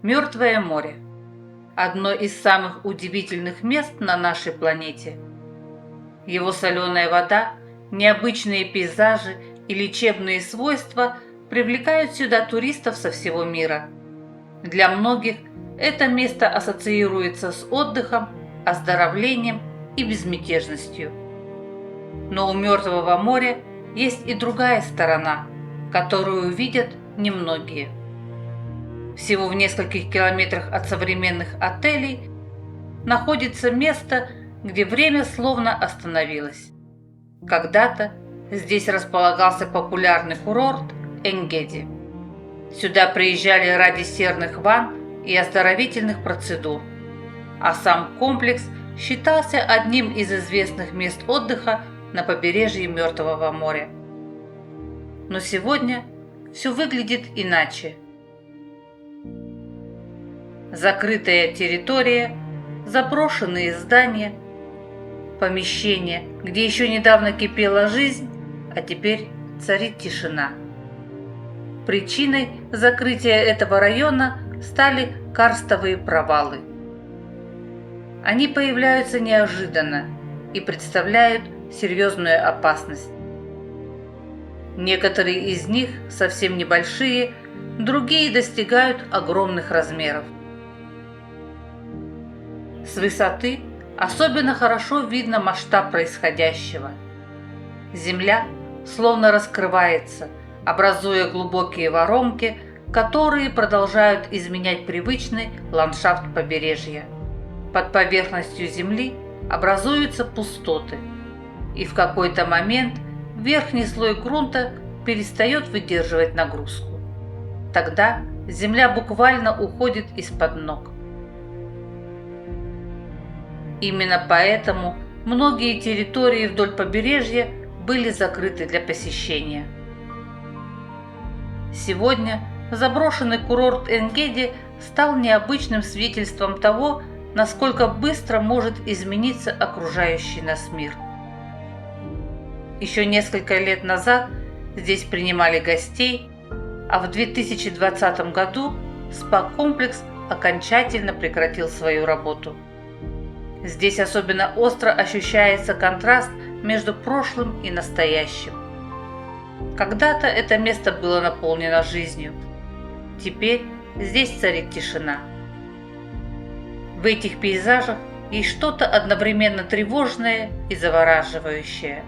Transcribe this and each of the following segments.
Мертвое море – одно из самых удивительных мест на нашей планете. Его соленая вода, необычные пейзажи и лечебные свойства привлекают сюда туристов со всего мира. Для многих это место ассоциируется с отдыхом, оздоровлением и безмятежностью. Но у Мертвого моря есть и другая сторона, которую видят немногие. Всего в нескольких километрах от современных отелей находится место, где время словно остановилось. Когда-то здесь располагался популярный курорт Энгеди. Сюда приезжали ради серных ванн и оздоровительных процедур, а сам комплекс считался одним из известных мест отдыха на побережье Мертвого моря. Но сегодня все выглядит иначе. Закрытая территория, заброшенные здания, помещения, где еще недавно кипела жизнь, а теперь царит тишина. Причиной закрытия этого района стали карстовые провалы. Они появляются неожиданно и представляют серьезную опасность. Некоторые из них совсем небольшие, другие достигают огромных размеров. С высоты особенно хорошо видно масштаб происходящего. Земля словно раскрывается, образуя глубокие воронки, которые продолжают изменять привычный ландшафт побережья. Под поверхностью земли образуются пустоты, и в какой-то момент верхний слой грунта перестает выдерживать нагрузку. Тогда земля буквально уходит из-под ног. Именно поэтому многие территории вдоль побережья были закрыты для посещения. Сегодня заброшенный курорт Энгеди стал необычным свидетельством того, насколько быстро может измениться окружающий нас мир. Еще несколько лет назад здесь принимали гостей, а в 2020 году спа-комплекс окончательно прекратил свою работу. Здесь особенно остро ощущается контраст между прошлым и настоящим. Когда-то это место было наполнено жизнью. Теперь здесь царит тишина. В этих пейзажах есть что-то одновременно тревожное и завораживающее.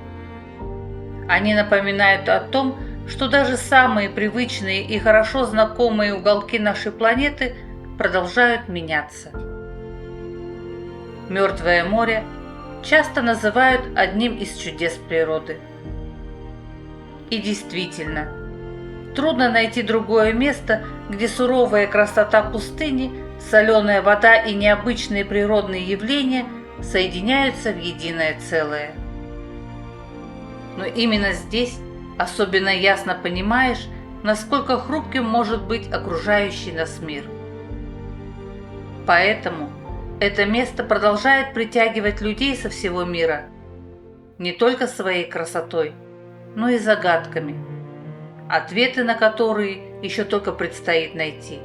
Они напоминают о том, что даже самые привычные и хорошо знакомые уголки нашей планеты продолжают меняться. Мертвое море часто называют одним из чудес природы. И действительно, трудно найти другое место, где суровая красота пустыни, соленая вода и необычные природные явления соединяются в единое целое. Но именно здесь особенно ясно понимаешь, насколько хрупким может быть окружающий нас мир. Поэтому это место продолжает притягивать людей со всего мира не только своей красотой, но и загадками, ответы на которые еще только предстоит найти.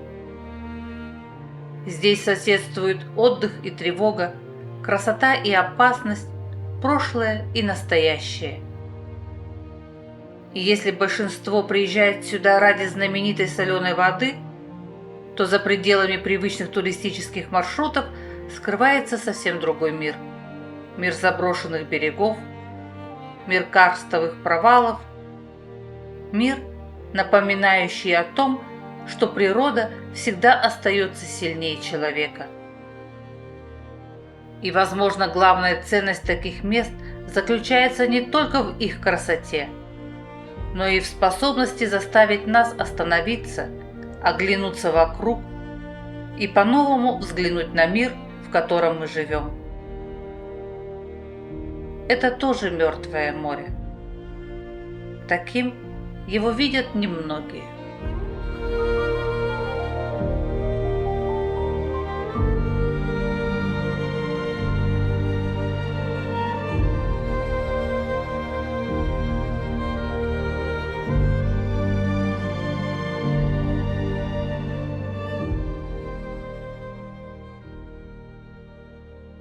Здесь соседствуют отдых и тревога, красота и опасность, прошлое и настоящее. И если большинство приезжает сюда ради знаменитой соленой воды, то за пределами привычных туристических маршрутов скрывается совсем другой мир. Мир заброшенных берегов, мир карстовых провалов, мир, напоминающий о том, что природа всегда остается сильнее человека. И, возможно, главная ценность таких мест заключается не только в их красоте, но и в способности заставить нас остановиться, оглянуться вокруг и по-новому взглянуть на мир, в котором мы живем. Это тоже Мертвое море. Таким его видят немногие.